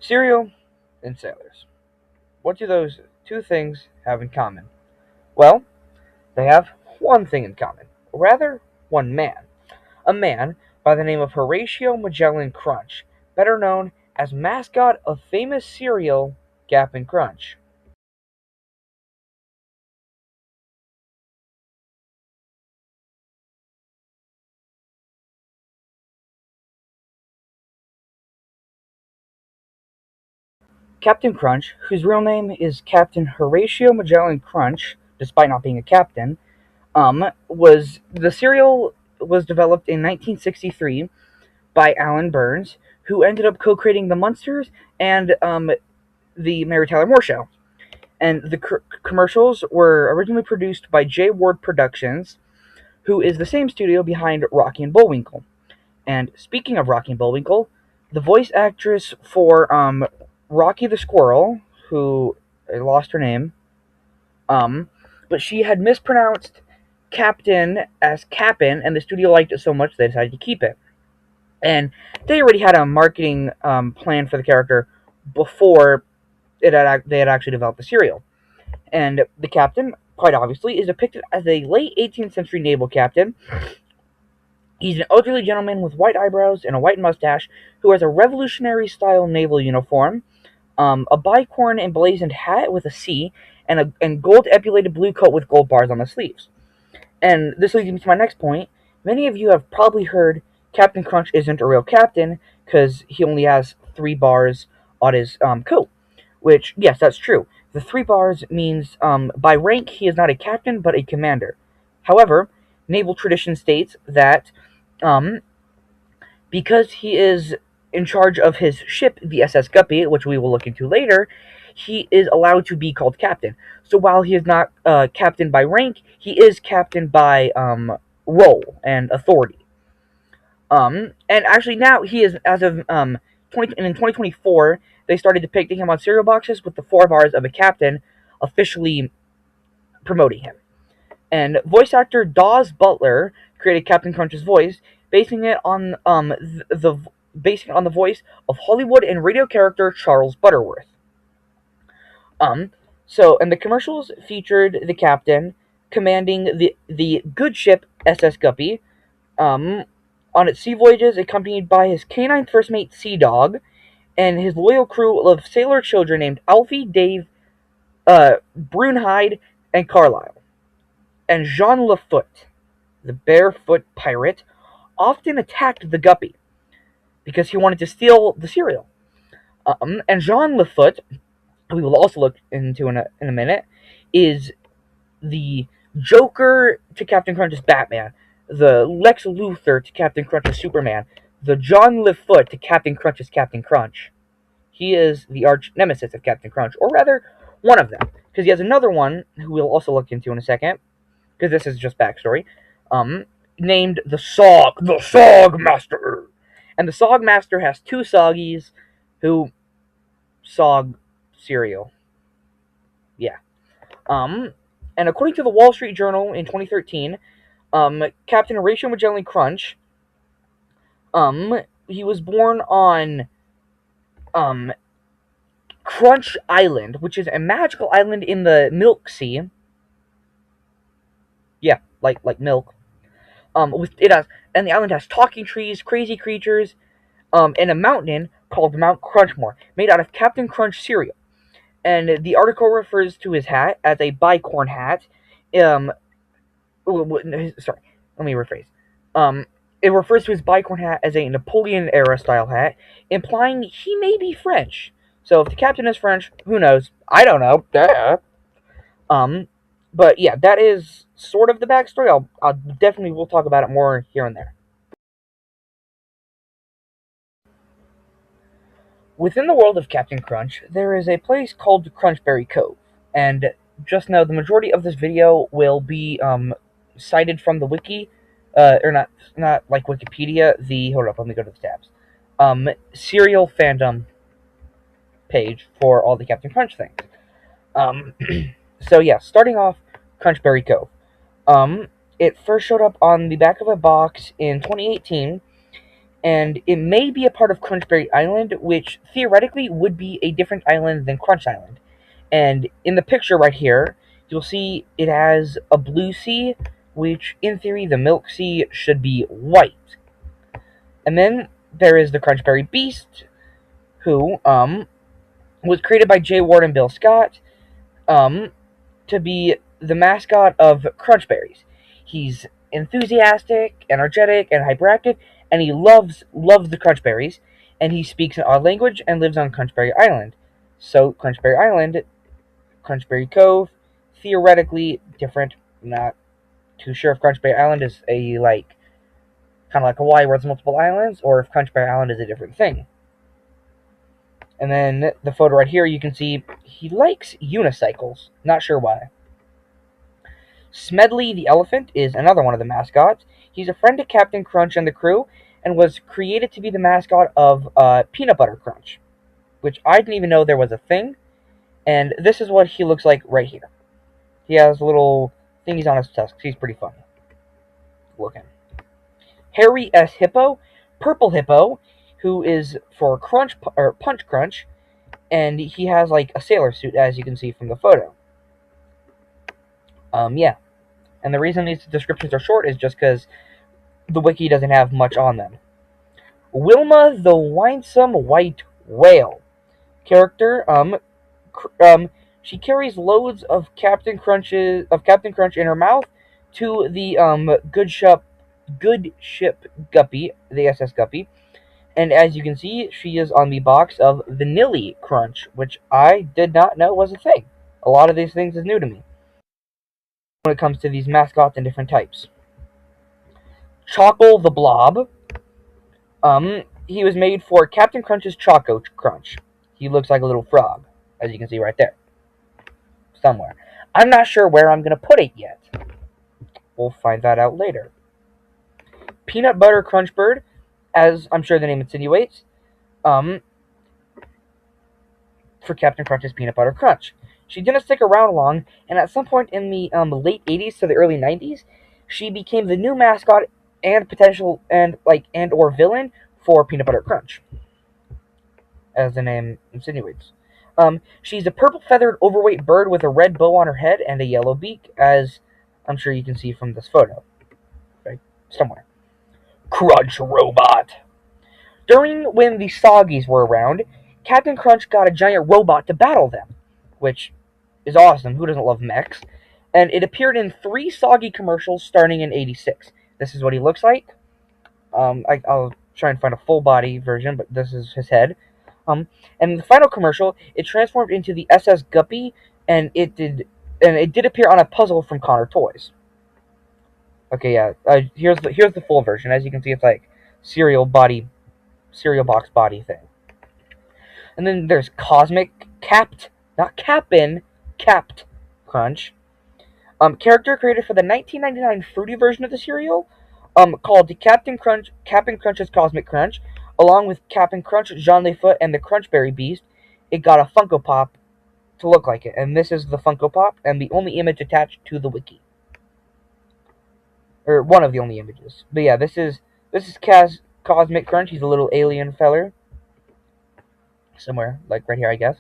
Cereal and sailors. What do those two things have in common? Well, they have one thing in common. Or rather, one man. A man by the name of Horatio Magellan Crunch, better known as mascot of famous cereal Gap and Crunch. Captain Crunch, whose real name is Captain Horatio Magellan Crunch, despite not being a captain, was the cereal was developed in 1963 by Alan Burns, who ended up co-creating the Munsters and the Mary Tyler Moore Show. And the commercials were originally produced by J. Ward Productions, who is the same studio behind Rocky and Bullwinkle. And speaking of Rocky and Bullwinkle, the voice actress for Rocky the Squirrel, who I lost her name, but she had mispronounced Captain as Cap'n, and the studio liked it so much they decided to keep it. And they already had a marketing plan for the character before they had actually developed the cereal. And the captain, quite obviously, is depicted as a late 18th century naval captain. He's an elderly gentleman with white eyebrows and a white mustache who has a revolutionary-style naval uniform, a bicorn emblazoned hat with a C, and gold epulated blue coat with gold bars on the sleeves. And this leads me to my next point. Many of you have probably heard Captain Crunch isn't a real captain because he only has 3 bars on his coat. Which, yes, that's true. The 3 bars means by rank he is not a captain but a commander. However, naval tradition states that um, because he is in charge of his ship, the SS Guppy, which we will look into later, he is allowed to be called captain. So while he is not captain by rank, he is captain by role and authority. And actually now he is, as of in 2024, they started depicting him on cereal boxes with the 4 bars of a captain officially promoting him. And voice actor Dawes Butler created Captain Crunch's voice, basing it on the voice of Hollywood and radio character Charles Butterworth. Um, and the commercials featured the captain commanding the good ship SS Guppy, um, on its sea voyages, accompanied by his canine first mate Sea Dog, and his loyal crew of sailor children named Alfie, Dave, Brunhide, and Carlisle. And Jean Lafoot, the barefoot pirate, often attacked the Guppy because he wanted to steal the cereal. And Jean Lafoot, who we will also look into in a minute, is the Joker to Captain Crunch's Batman, the Lex Luthor to Captain Crunch's Superman, the John Lafoot to Captain Crunch's Captain Crunch. He is the arch nemesis of Captain Crunch, or rather, one of them, because he has another one who we'll also look into in a second, because this is just backstory, named the Sogmaster. And the Sogmaster has 2 Soggies who Sogg cereal. Yeah. And according to the Wall Street Journal in 2013, Captain Horatio Magellan Crunch, he was born on Crunch Island, which is a magical island in the Milk Sea. Yeah, like milk. And the island has talking trees, crazy creatures, and a mountain called Mount Crunchmore, made out of Captain Crunch cereal. And the article refers to his hat as a bicorn hat. Sorry, let me rephrase. It refers to his bicorn hat as a Napoleon era style hat, implying he may be French. So if the captain is French, who knows? I don't know. Duh. But yeah, that is sort of the backstory. I'll definitely will talk about it more here and there. Within the world of Captain Crunch, there is a place called Crunchberry Cove, and just know the majority of this video will be cited from the wiki, or not like Wikipedia. Hold up, let me go to the tabs. Serial fandom page for all the Captain Crunch things. So yeah, starting off, Crunchberry Cove. It first showed up on the back of a box in 2018, and it may be a part of Crunchberry Island, which theoretically would be a different island than Crunch Island. And in the picture right here, you'll see it has a blue sea, which in theory the Milk Sea should be white. And then there is the Crunchberry Beast, who was created by Jay Ward and Bill Scott to be the mascot of Crunchberries. He's enthusiastic, energetic, and hyperactive, and he loves the Crunchberries, and he speaks an odd language and lives on Crunchberry Island. So Crunchberry Island, Crunchberry Cove, theoretically different. I'm not too sure if Crunchberry Island is a kind of like Hawaii where it's multiple islands, or if Crunchberry Island is a different thing. And then the photo right here, you can see he likes unicycles. Not sure why. Smedley the elephant is another one of the mascots. He's a friend to Captain Crunch and the crew, and was created to be the mascot of Peanut Butter Crunch, which I didn't even know there was a thing. And this is what he looks like right here. He has little thingies on his tusks. He's pretty funny looking. Harry S. Hippo, Purple Hippo, who is for Punch Crunch, and he has like a sailor suit, as you can see from the photo. Yeah. And the reason these descriptions are short is just because the wiki doesn't have much on them. Wilma the Winsome White Whale. Character, she carries loads of Captain Crunch in her mouth to the good ship Guppy, the SS Guppy. And as you can see, she is on the box of Vanilla Crunch, which I did not know was a thing. A lot of these things is new to me when it comes to these mascots and different types. Chockle the Blob. He was made for Captain Crunch's Choco Crunch. He looks like a little frog, as you can see right there. Somewhere. I'm not sure where I'm going to put it yet. We'll find that out later. Peanut Butter Crunch Bird, as I'm sure the name insinuates, for Captain Crunch's Peanut Butter Crunch. She didn't stick around long, and at some point in the late 80s to the early 90s, she became the new mascot and potential and or villain for Peanut Butter Crunch, as the name insinuates. She's a purple feathered overweight bird with a red bow on her head and a yellow beak, as I'm sure you can see from this photo, right somewhere. Crunch Robot. During when the Soggies were around, Captain Crunch got a giant robot to battle them, which is awesome. Who doesn't love mechs? And it appeared in 3 Soggy commercials starting in '86. This is what he looks like. I'll try and find a full body version, but this is his head. And in the final commercial, it transformed into the SS Guppy, and it did appear on a puzzle from Connor Toys. Okay, yeah. Here's the full version. As you can see, it's like cereal box body thing. And then there's Cosmic Capped, not Cappin, Capped Crunch. Character created for the 1999 fruity version of the cereal, called Captain Crunch's Cosmic Crunch, along with Captain Crunch, Jean Lefoot, and the Crunchberry Beast. It got a Funko Pop to look like it, and this is the Funko Pop, and the only image attached to the wiki, or one of the only images. But yeah, this is Cosmic Crunch. He's a little alien feller, somewhere like right here, I guess.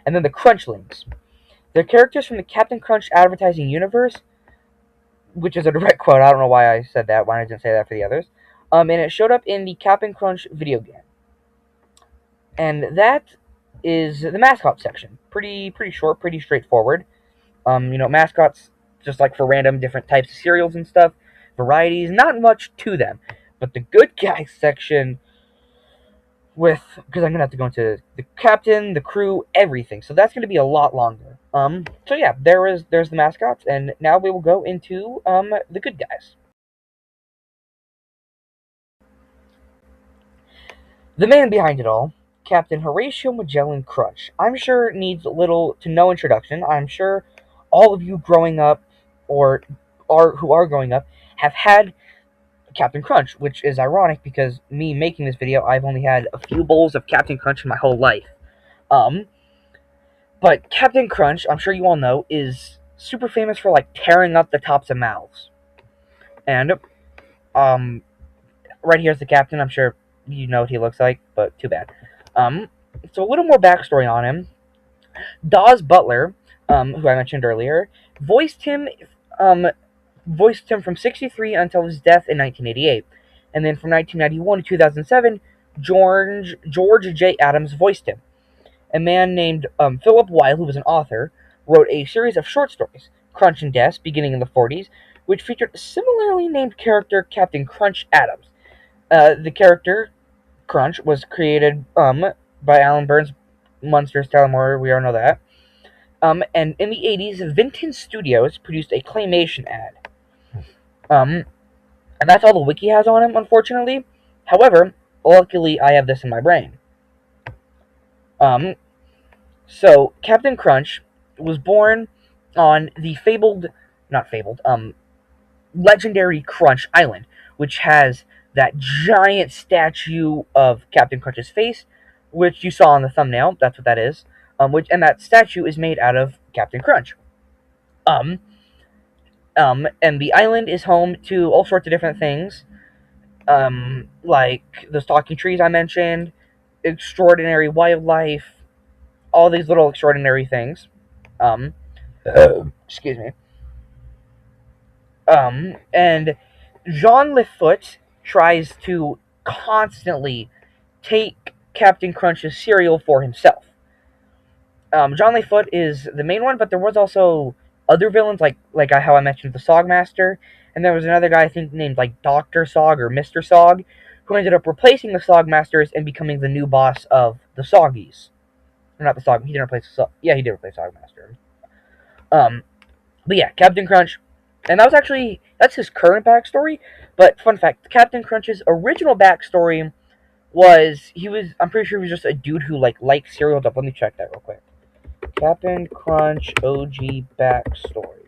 And then the Crunchlings. They're characters from the Captain Crunch advertising universe, which is a direct quote. I don't know why I said that, why I didn't say that for the others. And it showed up in the Captain Crunch video game. And that is the mascot section. Pretty short, pretty straightforward. Mascots, just like for random different types of cereals and stuff, varieties, not much to them. But the good guys section, because I'm gonna have to go into the captain, the crew, everything. So that's gonna be a lot longer. So yeah, there's the mascots, and now we will go into the good guys. The man behind it all, Captain Horatio Magellan Crunch. I'm sure needs little to no introduction. I'm sure all of you growing up, or who are growing up, have had Captain Crunch, which is ironic because me making this video, I've only had a few bowls of Captain Crunch in my whole life. But Captain Crunch, I'm sure you all know, is super famous for tearing up the tops of mouths. And right here's the captain. I'm sure you know what he looks like, but too bad. So a little more backstory on him. Dawes Butler, who I mentioned earlier, voiced him um, voiced him from '63 until his death in 1988, and then from 1991 to 2007, George J. Adams voiced him. A man named Philip Weil, who was an author, wrote a series of short stories, Crunch and Death, beginning in the '40s, which featured a similarly named character, Captain Crunch Adams. The character Crunch was created by Alan Burns, Munster's Talamore, we all know that. And in the '80s, Vinton Studios produced a claymation ad. Um, and that's all the wiki has on him, unfortunately. However, luckily, I have this in my brain. Um, so Captain Crunch was born on the not fabled, legendary Crunch Island, which has that giant statue of Captain Crunch's face, which you saw on the thumbnail. That's what that is. And that statue is made out of Captain Crunch. Um, and the island is home to all sorts of different things, like those talking trees I mentioned, extraordinary wildlife, all these little extraordinary things. Um, excuse me. And Jean Lefoot tries to constantly take Captain Crunch's cereal for himself. John Lefoot is the main one, but there was also other villains like how I mentioned the Sogmaster, and there was another guy I think named like Dr. Sogg or Mr. Sogg, who ended up replacing the Sogmasters and becoming the new boss of the Soggies. Or not the Sogg. He didn't replace the Sogg. Yeah, he did replace Sogmaster. But yeah, Captain Crunch, and that's his current backstory. But fun fact: Captain Crunch's original backstory was I'm pretty sure he was just a dude who liked cereal. Let me check that real quick. Captain Crunch OG backstory.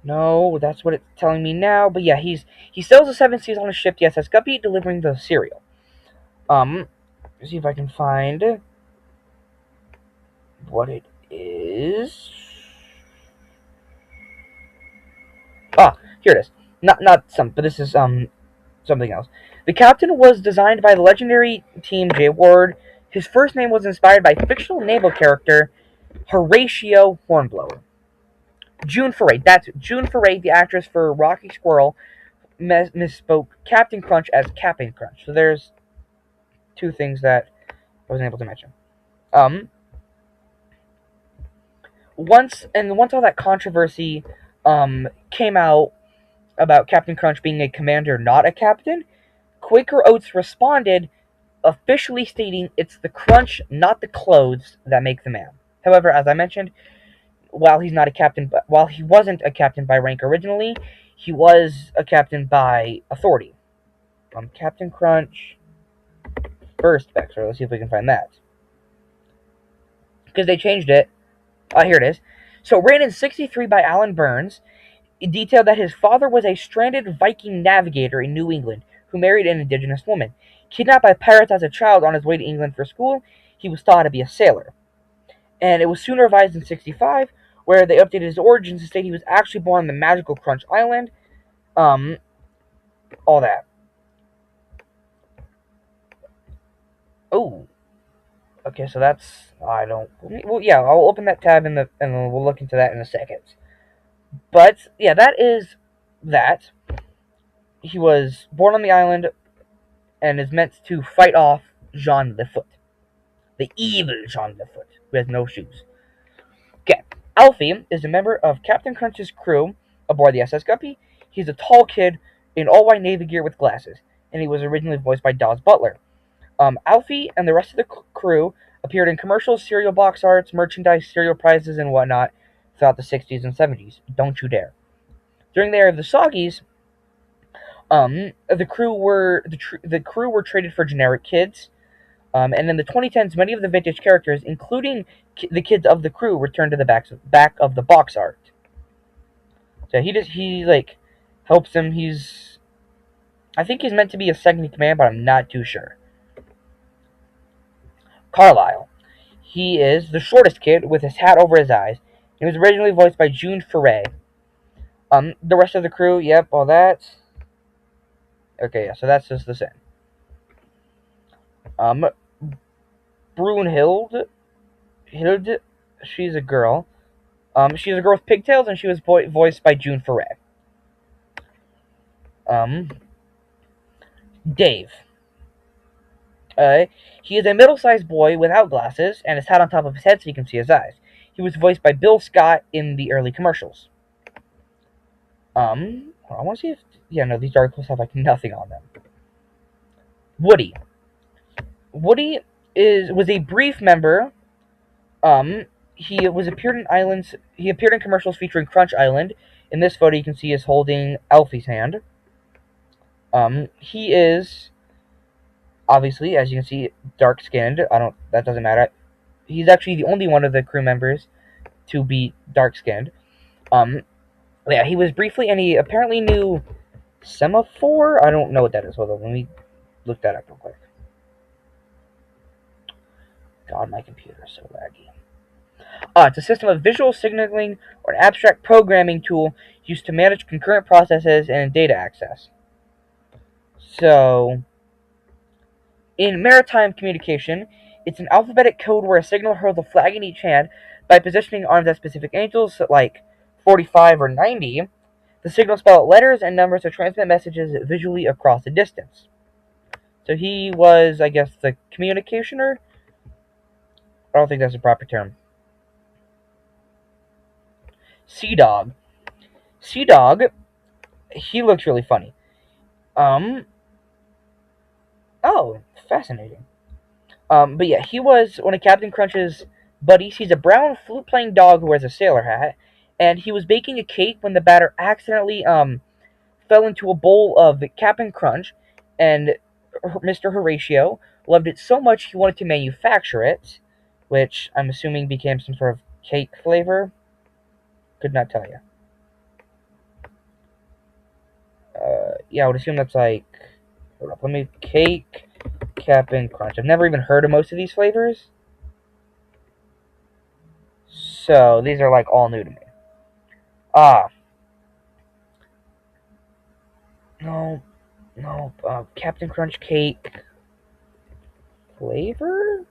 No, that's what it's telling me now. But yeah, he sails the 7 seas on a ship, the SS Guppy, delivering the cereal. Let's see if I can find what it is. Ah, here it is. But this is something else. The captain was designed by the legendary Team J. Ward. His first name was inspired by fictional naval character Horatio Hornblower. June Foray. That's June Foray, the actress for Rocky Squirrel, misspoke Captain Crunch as Captain Crunch. So there's two things that I wasn't able to mention. Once all that controversy came out about Captain Crunch being a commander, not a captain, Quaker Oats responded, officially stating it's the crunch, not the clothes, that make the man. However, as I mentioned, while he wasn't a captain by rank originally, he was a captain by authority. Captain Crunch first backstory. Let's see if we can find that, because they changed it. Here it is. So, written in '63 by Alan Burns, it detailed that his father was a stranded Viking navigator in New England who married an indigenous woman. Kidnapped by pirates as a child on his way to England for school, he was taught to be a sailor. And it was soon revised in '65, where they updated his origins to state he was actually born on the magical Crunch Island. All that. Oh, okay. So that's I'll open that tab and we'll look into that in a second. But yeah, that is that. He was born on the island and is meant to fight off Jean Lefoot, the evil Jean Lefoot, who has no shoes. Okay, Alfie is a member of Captain Crunch's crew aboard the SS Guppy. He's a tall kid in all-white Navy gear with glasses, and he was originally voiced by Dawes Butler. Alfie and the rest of the crew appeared in commercials, cereal box arts, merchandise, cereal prizes, and whatnot throughout the '60s and '70s. Don't you dare. During the era of the Soggies, the crew were traded for generic kids, and in the 2010s, many of the vintage characters, including the kids of the crew, returned to the back of the box art. So he helps him. I think he's meant to be a second in command, but I'm not too sure. Carlisle. He is the shortest kid with his hat over his eyes. He was originally voiced by June Foray. The rest of the crew, yep, all that. Okay, yeah, so that's just the same. Brunhild, she's a girl. She's a girl with pigtails, and she was voiced by June Foray. Um, Dave. Uh, he is a middle-sized boy without glasses, and his hat on top of his head so you can see his eyes. He was voiced by Bill Scott in the early commercials. I want to see if... Yeah, no, these articles have, like, nothing on them. Woody. Woody was a brief member. He appeared in islands. He appeared in commercials featuring Crunch Island. In this photo, you can see he's holding Alfie's hand. He is obviously, as you can see, dark-skinned. That doesn't matter. He's actually the only one of the crew members to be dark-skinned. Yeah, he was briefly, and he apparently knew semaphore. I don't know what that is. Hold on, let me look that up real quick. God, my computer is so laggy. It's a system of visual signaling or an abstract programming tool used to manage concurrent processes and data access. So, in maritime communication, it's an alphabetic code where a signal holds a flag in each hand. By positioning arms at specific angles, like 45 or 90, the signal spell out letters and numbers to transmit messages visually across a distance. So he was, I guess, the communicationer? I don't think that's a proper term. Sogg. Sogg, he looks really funny. Oh, fascinating. But yeah, he was one of Captain Crunch's buddies. He's a brown flute-playing dog who wears a sailor hat, and he was baking a cake when the batter accidentally fell into a bowl of Captain Crunch, and Mr. Horatio loved it so much he wanted to manufacture it, which I'm assuming became some sort of cake flavor. Could not tell you. Yeah, I would assume that's like... Hold up, let me... Cake, Captain Crunch. I've never even heard of most of these flavors. So, these are like all new to me. No, Captain Crunch cake flavor?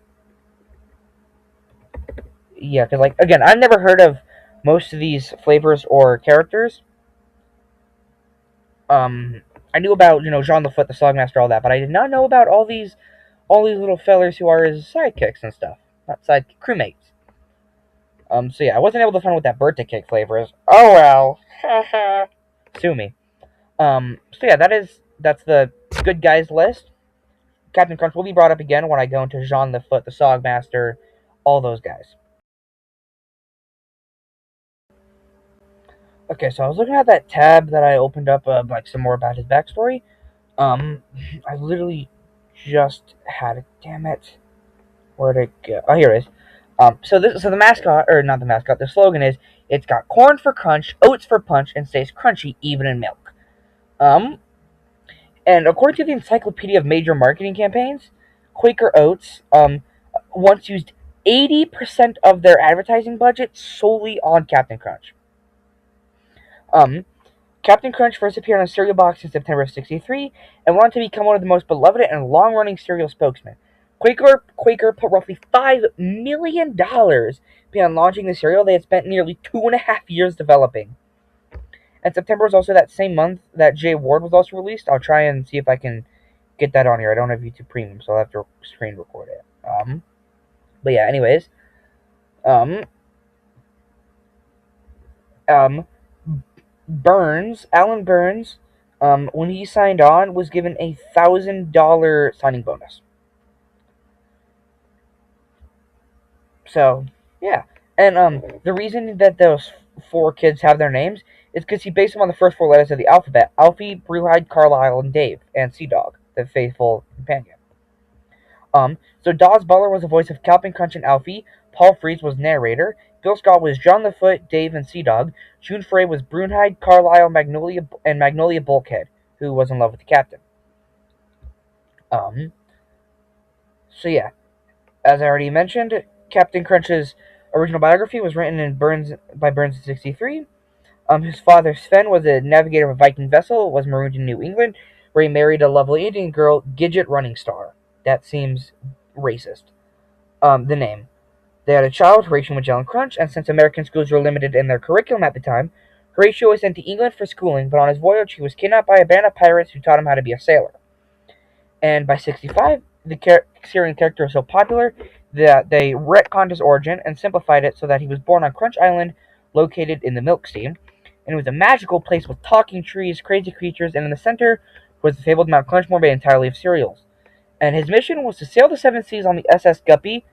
Yeah, because, like, again, I've never heard of most of these flavors or characters. I knew about, Jean the Foot, the Sogmaster, all that, but I did not know about all these little fellers who are his sidekicks and stuff. Not sidekick, crewmates. So yeah, I wasn't able to find what that birthday cake flavor is. Oh well. Haha. Sue me. So yeah, that's the good guys list. Captain Crunch will be brought up again when I go into Jean the Foot, the Sogmaster, all those guys. Okay, so I was looking at that tab that I opened up, like some more about his backstory. I literally just had it. Damn it, where'd it go? Oh, here it is. So the mascot, or not the mascot, the slogan is, "It's got corn for crunch, oats for punch, and stays crunchy even in milk." And according to the Encyclopedia of Major Marketing Campaigns, Quaker Oats once used 80% of their advertising budget solely on Captain Crunch. Captain Crunch first appeared on a cereal box in September of '63 and went on to become one of the most beloved and long-running cereal spokesmen. Quaker put roughly $5 million behind launching the cereal they had spent nearly 2.5 years developing. And September was also that same month that Jay Ward was also released. I'll try and see if I can get that on here. I don't have YouTube Premium, so I'll have to screen record it. But yeah, anyways. Alan Burns, when he signed on, was given a $1,000 signing bonus. So, yeah. And the reason that those 4 kids have their names is because he based them on the first 4 letters of the alphabet: Alfie, Brewhide, Carlisle, and Dave, and Sogg, the faithful companion. So Dawes Butler was the voice of Captain Crunch and Alfie. Paul Frees was narrator. Bill Scott was John the Foot, Dave, and Sogg. June Foray was Brunhide, Carlisle, Magnolia Bulkhead, who was in love with the captain. So yeah, as I already mentioned, Captain Crunch's original biography was written by Burns in '63. His father, Sven, was a navigator of a Viking vessel, was marooned in New England, where he married a lovely Indian girl, Gidget Running Star. That seems racist. The name. They had a child, Horatio Magellan Crunch, and since American schools were limited in their curriculum at the time, Horatio was sent to England for schooling, but on his voyage he was kidnapped by a band of pirates who taught him how to be a sailor. And by 65, the Syrian character was so popular that they retconned his origin and simplified it so that he was born on Crunch Island, located in the Milk Sea. And it was a magical place with talking trees, crazy creatures, and in the center was the fabled Mount Crunchmore made entirely of cereals. And his mission was to sail the seven seas on the SS Guppy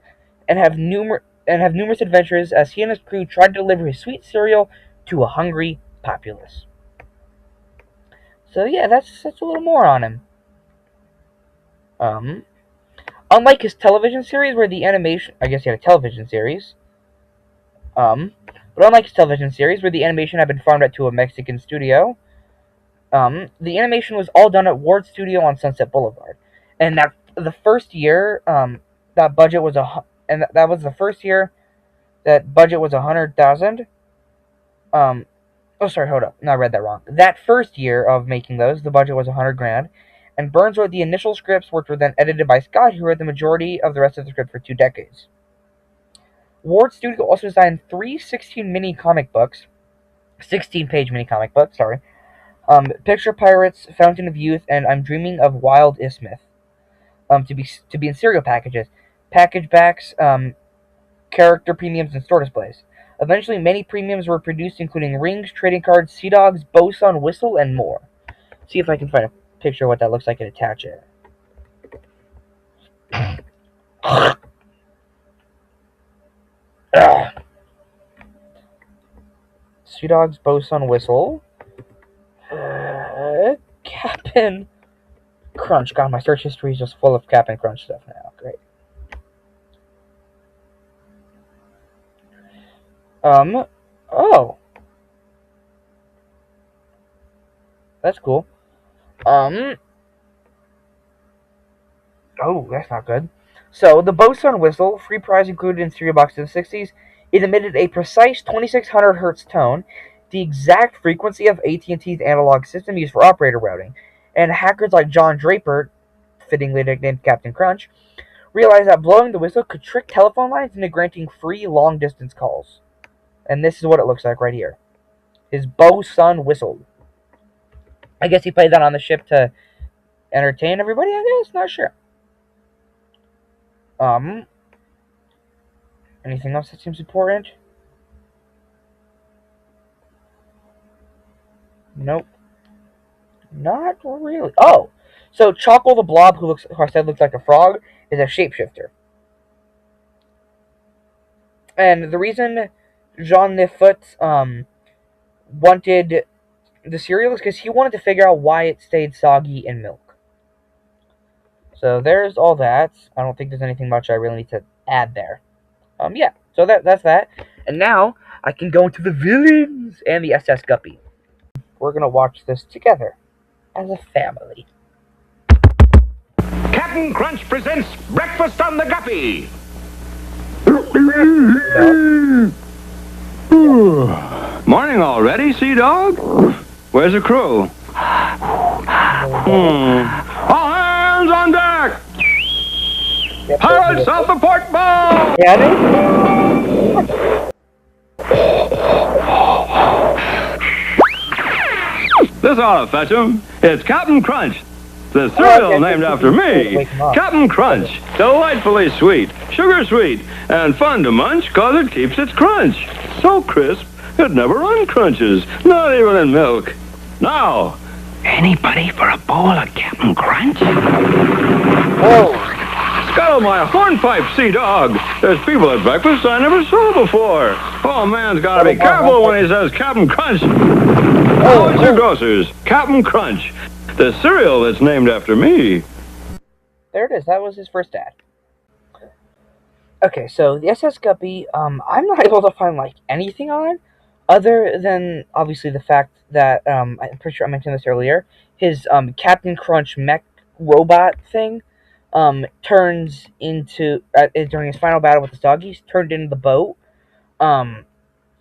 and have numerous adventures as he and his crew tried to deliver his sweet cereal to a hungry populace. So yeah, that's a little more on him. Unlike his television series, where the animation, I guess he had a television series. But unlike his television series, where the animation had been farmed out to a Mexican studio, the animation was all done at Ward Studio on Sunset Boulevard, and that the first year, that budget was that was the first year that budget was $100,000. Oh, sorry, hold up. No, I read that wrong. That first year of making those, the budget was $100,000, and Burns wrote the initial scripts, which were then edited by Scott, who wrote the majority of the rest of the script for 2 decades. Ward Studio also designed 3 16-page mini comic books, Picture Pirates, Fountain of Youth, and I'm Dreaming of Wild Ismith, to be in cereal packages, package backs, character premiums, and store displays. Eventually, many premiums were produced, including rings, trading cards, sea dogs, bosun, whistle, and more. See if I can find a picture of what that looks like and attach it. Sea dogs, bosun, whistle. Cap'n Crunch. God, my search history is just full of Cap'n Crunch stuff now. Great. Oh. That's cool. Oh, that's not good. So, the bosun whistle, free prize included in cereal boxes in the 60s, it emitted a precise 2600 Hz tone, the exact frequency of AT&T's analog system used for operator routing, and hackers like John Draper, fittingly nicknamed Captain Crunch, realized that blowing the whistle could trick telephone lines into granting free long-distance calls. And this is what it looks like right here. His bosun whistle. I guess he played that on the ship to entertain everybody, I guess? Not sure. Anything else that seems important? Nope. Not really. Oh! So, Choco the Blob, who I said looks like a frog, is a shapeshifter. And the reason Jean Nefoot, wanted the cereal is because he wanted to figure out why it stayed soggy in milk. So there's all that. I don't think there's anything much I really need to add there. Yeah. So that's that. And now I can go into the villains and the SS Guppy. We're gonna watch this together as a family. Captain Crunch presents Breakfast on the Guppy. Morning already, Sea Dog? Where's the crew? All hands on deck! Pirates off the port bow! This ought to fetch him. It's Captain Crunch, the cereal named after me. Captain Crunch, delightfully sweet, sugar sweet, and fun to munch 'cause it keeps its crunch. So crisp, it never uncrunches, not even in milk. Now, anybody for a bowl of Captain Crunch? Whoa! Scuttle my hornpipe, Sea Dog. There's people at breakfast I never saw before. Oh, man's gotta be careful when he says Captain Crunch. Oh, it's your grocers, Captain Crunch, the cereal that's named after me. There it is. That was his first ad. Okay, so the SS Guppy, I'm not able to find, anything on, other than, obviously, the fact that, I'm pretty sure I mentioned this earlier, his, Captain Crunch mech robot thing, turns into, during his final battle with the doggies, turned into the boat, and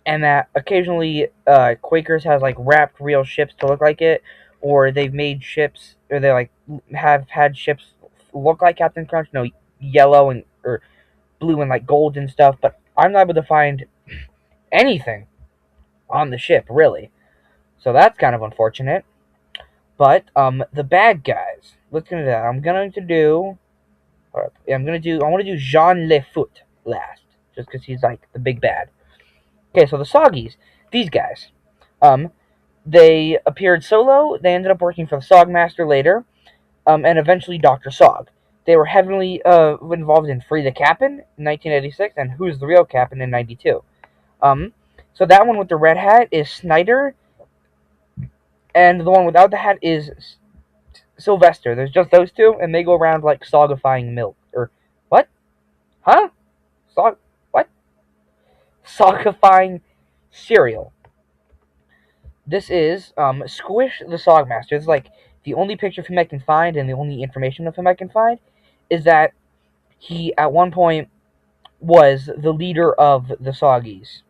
that occasionally, Quakers has, wrapped real ships to look like it, or they've made ships, or they like have had ships look like Captain Crunch, yellow and or blue and like gold and stuff. But I'm not able to find anything on the ship really, so that's kind of unfortunate. But the bad guys. Let's get into that. I want to do Jean Lefoot last, just because he's like the big bad. Okay, so the Soggies, these guys, um, they appeared solo. They ended up working for the Sogmaster later, and eventually Dr. Sogg. They were heavily involved in Free the Cap'n in 1986 and Who's the Real Cap'n in 92. Um, so that one with the red hat is Snyder, and the one without the hat is Sylvester. There's just those two, and they go around like sogifying milk. Or, what? Huh? What? Sogifying cereal. This is Squish the Sogmaster. It's like the only picture of him I can find, and the only information of him I can find is that he at one point was the leader of the Soggies,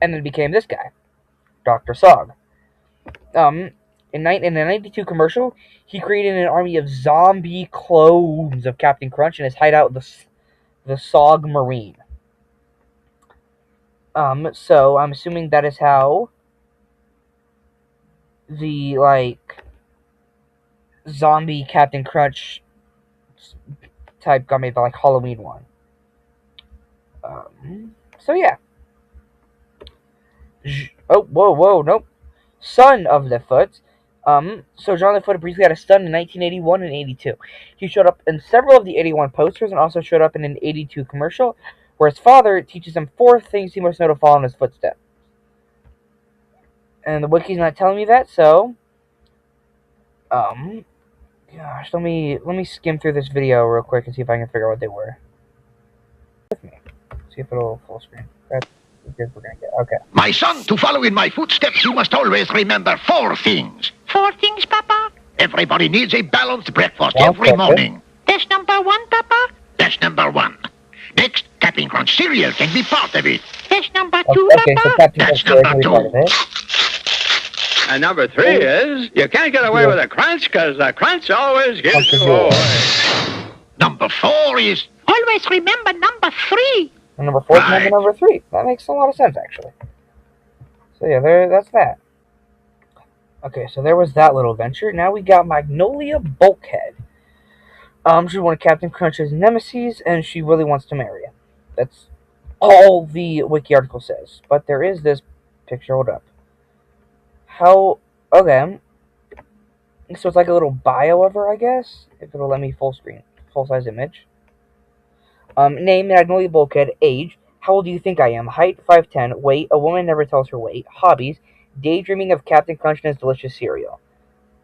and then became this guy, Dr. Sogg. In the '92 commercial, he created an army of zombie clones of Captain Crunch in his hideout, the Sogg Marine. So I'm assuming that is how the zombie Captain Crunch type got made, by like Halloween one. So yeah. Oh, whoa, nope. Son of Lefoot. So John Lefoot briefly had a son in 1981 and 82. He showed up in several of the 81 posters and also showed up in an 82 commercial where his father teaches him 4 things he must know to follow in his footsteps. And the wiki's not telling me that, so gosh, let me skim through this video real quick and see if I can figure out what they were. With me. See if it'll full screen. That's good we're gonna get. Okay. My son, to follow in my footsteps, you must always remember 4 things. 4 things, Papa? Everybody needs a balanced breakfast every morning. That's number 1, Papa? That's number 1. Next, Captain Crunch cereal can be part of it. That's number 2, Okay, Papa? so Captain That's Crunch number can be part of 2. it. And number 3 is, you can't get away with a crunch, because the crunch always gives you away. Number 4 is... Always remember number 3. And number 4 is Right. number 3. That makes a lot of sense, actually. So yeah, that's that. Okay, so there was that little adventure. Now we got Magnolia Bulkhead. She's one of Captain Crunch's nemesis, and she really wants to marry him. That's all the wiki article says. But there is this picture. Hold up. Okay. So it's like a little bio of her, I guess. If it'll let me full size image. Name, Magnolia Bulkhead. Age, how old do you think I am? Height, 5'10". Weight, a woman never tells her weight. Hobbies, daydreaming of Captain Crunch and his delicious cereal.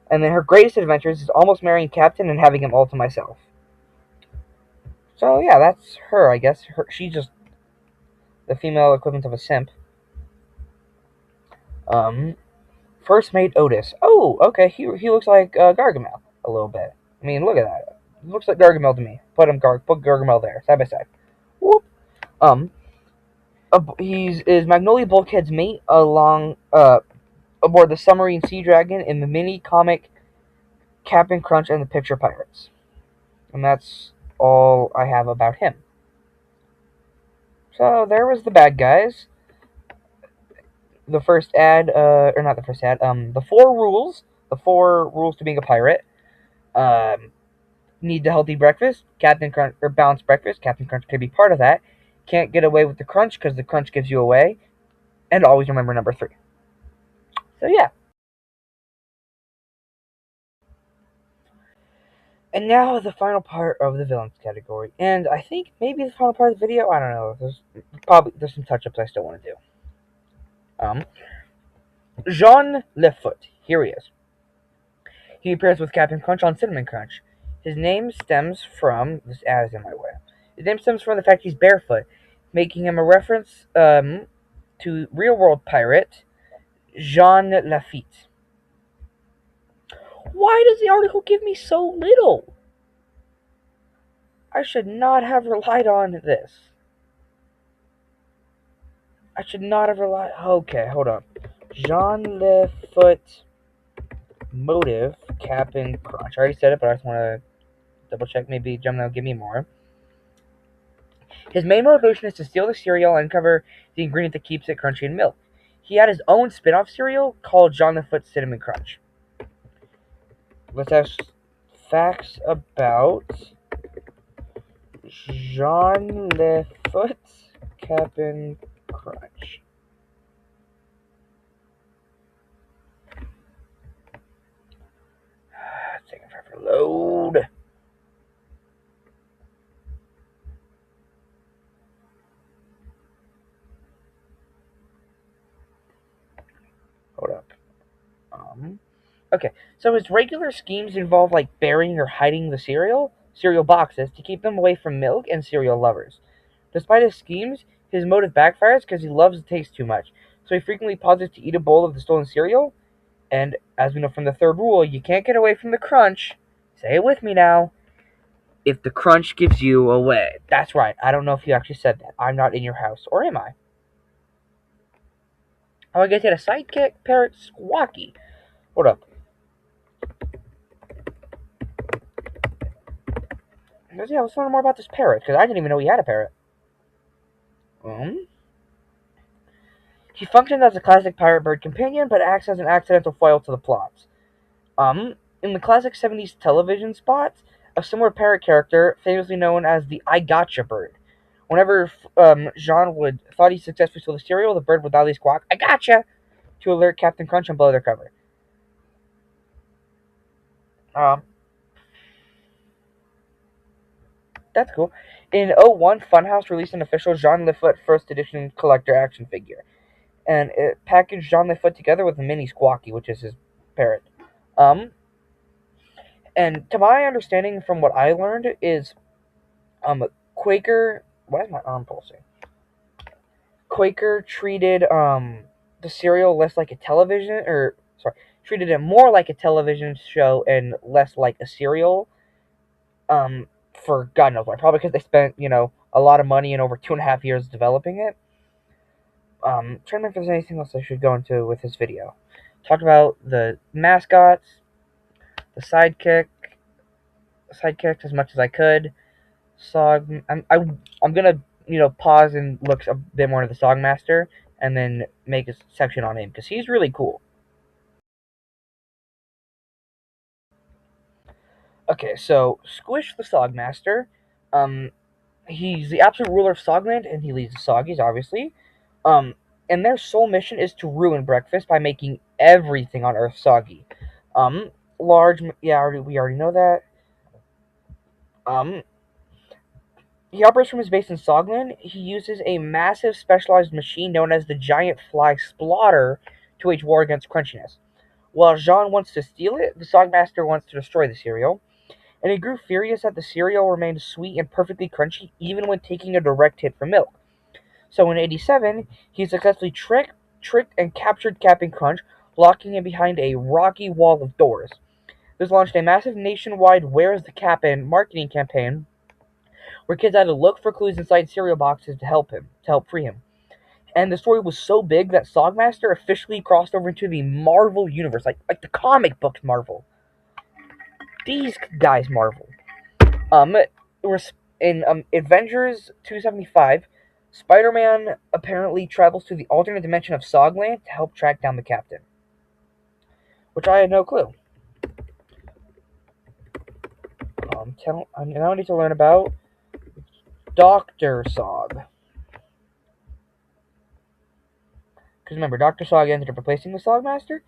And then her greatest adventures is almost marrying Captain and having him all to myself. So yeah, that's her, I guess. She's just the female equivalent of a simp. First mate Otis. Oh, okay, he looks like Gargamel a little bit. I mean, look at that. He looks like Gargamel to me. Put Gargamel there, side by side. Whoop. Is Magnolia Bulkhead's mate aboard the submarine Sea Dragon in the mini comic Captain Crunch and the Picture Pirates. And that's all I have about him. So there was the bad guys. The first ad, or not the first ad, the 4 rules to being a pirate. Need a healthy breakfast, Captain Crunch, or balanced breakfast, Captain Crunch could be part of that. Can't get away with the crunch because the crunch gives you away. And always remember number 3. So yeah. And now the final part of the villains category. And I think maybe the final part of the video, I don't know. There's some touch-ups I still want to do. Jean Lefoot. Here he is. He appears with Captain Crunch on Cinnamon Crunch. His name stems from... This ad is in my way. His name stems from the fact he's barefoot, making him a reference to real-world pirate Jean Lafitte. Why does the article give me so little? I should not have relied on this. Okay, hold on. Jean Lefoot motive, Captain Crunch. I already said it, but I just want to double check. Maybe Jim will give me more. His main motivation is to steal the cereal and uncover the ingredient that keeps it crunchy in milk. He had his own spin-off cereal called John the Foot Cinnamon Crunch. Let's have facts about John the Foot Captain Crunch. It's taking forever to load. Hold up. Okay, so his regular schemes involve like burying or hiding the cereal boxes to keep them away from milk and cereal lovers. Despite his schemes, his motive backfires because he loves the taste too much. So he frequently pauses to eat a bowl of the stolen cereal. And as we know from the third rule, you can't get away from the crunch. Say it with me now. If the crunch gives you away. That's right. I don't know if you actually said that. I'm not in your house. Or am I? Oh, I guess he had a sidekick, parrot, Squawky. Hold up. Yeah, let's learn more about this parrot, because I didn't even know he had a parrot. He functions as a classic pirate bird companion, but acts as an accidental foil to the plots. In the classic 70s television spots, a similar parrot character, famously known as the I Gotcha bird. Whenever Jean thought he successfully stole the cereal, the bird would loudly squawk, "I gotcha!" to alert Captain Crunch and blow their cover. That's cool. In 2001, Funhouse released an official Jean Lifoot first edition collector action figure. And it packaged Jean Lifoot together with a mini Squawky, which is his parrot. And to my understanding from what I learned is Quaker... Why is my arm pulsing? Quaker treated the cereal less like a television... treated it more like a television show and less like a cereal. For God knows why. Probably because they spent, a lot of money and over 2.5 years developing it. Trying to think if there's anything else I should go into with this video. Talk about the mascots, the sidekicks as much as I could. Sogg. I'm gonna pause and look a bit more into the Sogmaster and then make a section on him because he's really cool. Okay, so Squish the Sogmaster. He's the absolute ruler of Sogland, and he leads the Soggies, obviously. And their sole mission is to ruin breakfast by making everything on Earth soggy. We already know that. He operates from his base in Sogland. He uses a massive specialized machine known as the Giant Fly Splotter to wage war against crunchiness. While Jean wants to steal it, the Sogmaster wants to destroy the cereal. And he grew furious that the cereal remained sweet and perfectly crunchy even when taking a direct hit from milk. So in 87, he successfully tricked and captured Captain Crunch, locking him behind a rocky wall of doors. This launched a massive nationwide Where's the Captain marketing campaign where kids had to look for clues inside cereal boxes to help free him. And the story was so big that Sogmaster officially crossed over into the Marvel universe, like the comic books Marvel. These guys Marvel. In Avengers 275, Spider-Man apparently travels to the alternate dimension of Sogland to help track down the captain. Which I had no clue. I now need to learn about Dr. Sogg. Because remember, Dr. Sogg ended up replacing the Sogmaster,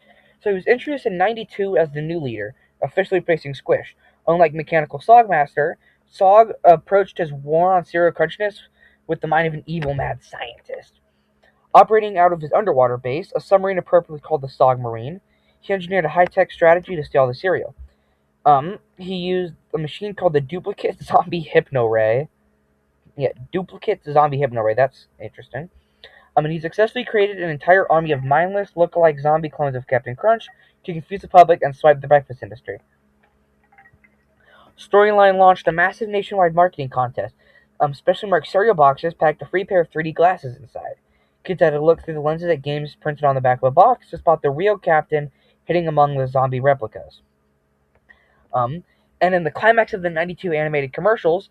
so he was introduced in 92 as the new leader, officially replacing Squish. Unlike Mechanical Sogmaster, Sogg approached his war on cereal crunchiness with the mind of an evil mad scientist. Operating out of his underwater base, a submarine appropriately called the Sogg Marine, he engineered a high-tech strategy to steal the cereal. He used a machine called the Duplicate Zombie Hypno Ray. Yeah, Duplicate Zombie Hypno Ray, that's interesting. And he successfully created an entire army of mindless, look-alike zombie clones of Captain Crunch to confuse the public and swipe the breakfast industry. Storyline launched a massive nationwide marketing contest. Specially marked cereal boxes packed a free pair of 3D glasses inside. Kids had to look through the lenses at games printed on the back of a box to spot the real captain hitting among the zombie replicas. And in the climax of the 92 animated commercials,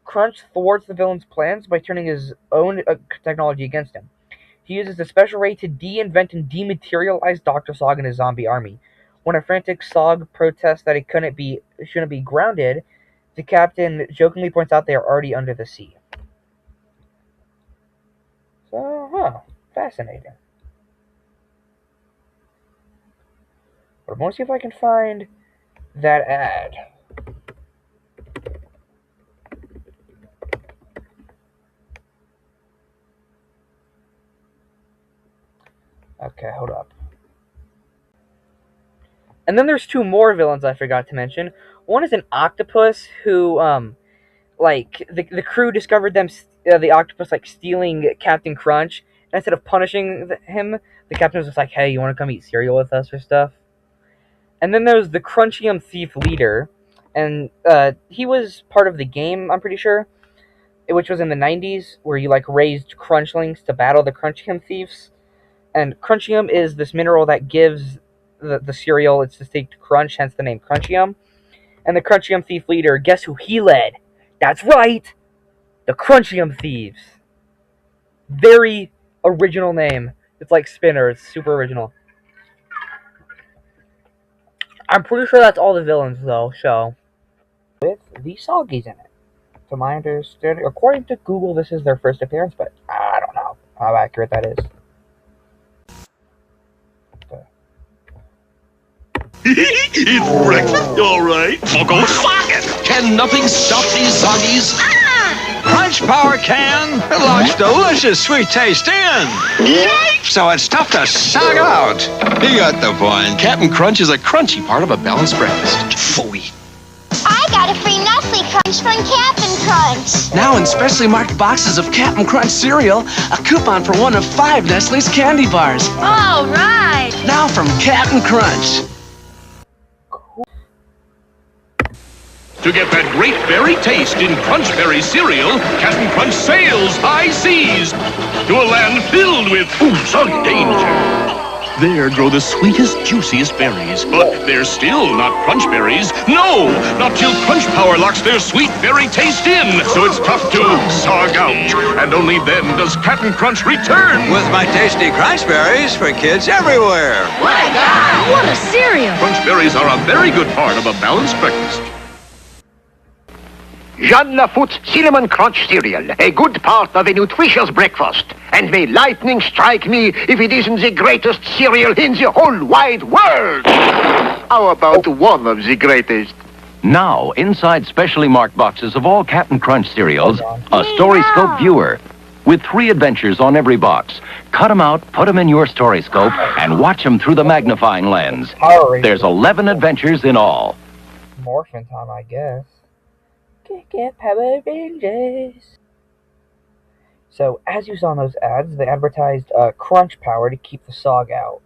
Crunch thwarts the villain's plans by turning his own technology against him. He uses a special ray to de-invent and dematerialize Dr. Sogg and his zombie army. When a frantic Sogg protests that he shouldn't be grounded, the captain jokingly points out they are already under the sea. So, fascinating. But I'm going to see if I can find that ad. Okay, hold up. And then there's two more villains I forgot to mention. One is an octopus who, the crew discovered the octopus, stealing Captain Crunch. And instead of punishing him, the captain was just like, hey, you want to come eat cereal with us or stuff? And then there's the Crunchium Thief leader. And he was part of the game, I'm pretty sure, which was in the 90s, where you, raised Crunchlings to battle the Crunchium Thieves. And Crunchium is this mineral that gives the cereal its distinct crunch, hence the name Crunchium. And the Crunchium Thief leader, guess who he led? That's right! The Crunchium Thieves. Very original name. It's like Spinner. It's super original. I'm pretty sure that's all the villains, though, so. With the Soggies in it. To my understanding, according to Google, this is their first appearance, but I don't know how accurate that is. It's breakfast, all right. I'll go Sogg it. Can nothing stop these Soggies? Crunch Power can. It locks delicious sweet taste in. So it's tough to sog out. You got the point. Captain Crunch is a crunchy part of a balanced breakfast. Phooey. I got a free Nestle Crunch from Captain Crunch. Now in specially marked boxes of Captain Crunch cereal, a coupon for one of 5 Nestle's candy bars. All right. Now from Captain Crunch. To get that great berry taste in Crunch Berry cereal, Captain Crunch sails high seas to a land filled with soggy danger. There grow the sweetest, juiciest berries, but they're still not crunch berries. No, not till Crunch Power locks their sweet berry taste in, so it's tough to sog out. And only then does Captain Crunch return With my tasty crunch berries for kids everywhere. My God, what a cereal. Crunch berries are a very good part of a balanced breakfast. Jean Lafoot's Cinnamon Crunch cereal, a good part of a nutritious breakfast. And may lightning strike me if it isn't the greatest cereal in the whole wide world. How about one of the greatest? Now, inside specially marked boxes of all Captain Crunch cereals, a Storyscope viewer. With 3 adventures on every box. Cut them out, put them in your Storyscope, and watch them through the magnifying lens. There's 11 adventures in all. Morphin time, I guess. Get Power Rangers. So, as you saw in those ads, they advertised Crunch Power to keep the Sogg out.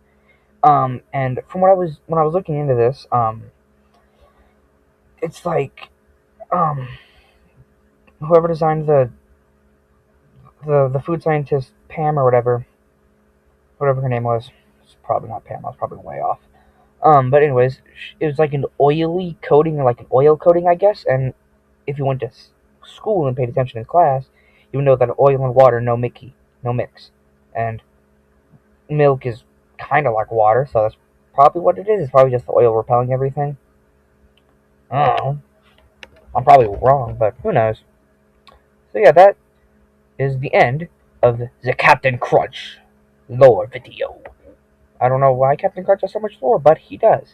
And from when I was looking into this, it's like, whoever designed the food scientist Pam or whatever her name was, it's probably not Pam. I was probably way off. But anyways, it was like an oily coating, or like an oil coating, I guess, and if you went to school and paid attention in class, you would know that oil and water no mix. And milk is kind of like water, so that's probably what it is. It's probably just the oil repelling everything. I don't know. I'm probably wrong, but who knows. So yeah, that is the end of the Captain Crunch lore video. I don't know why Captain Crunch has so much lore, but he does.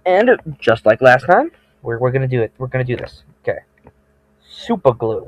And just like last time, we're gonna do it. We're gonna do this. Okay. Super glue.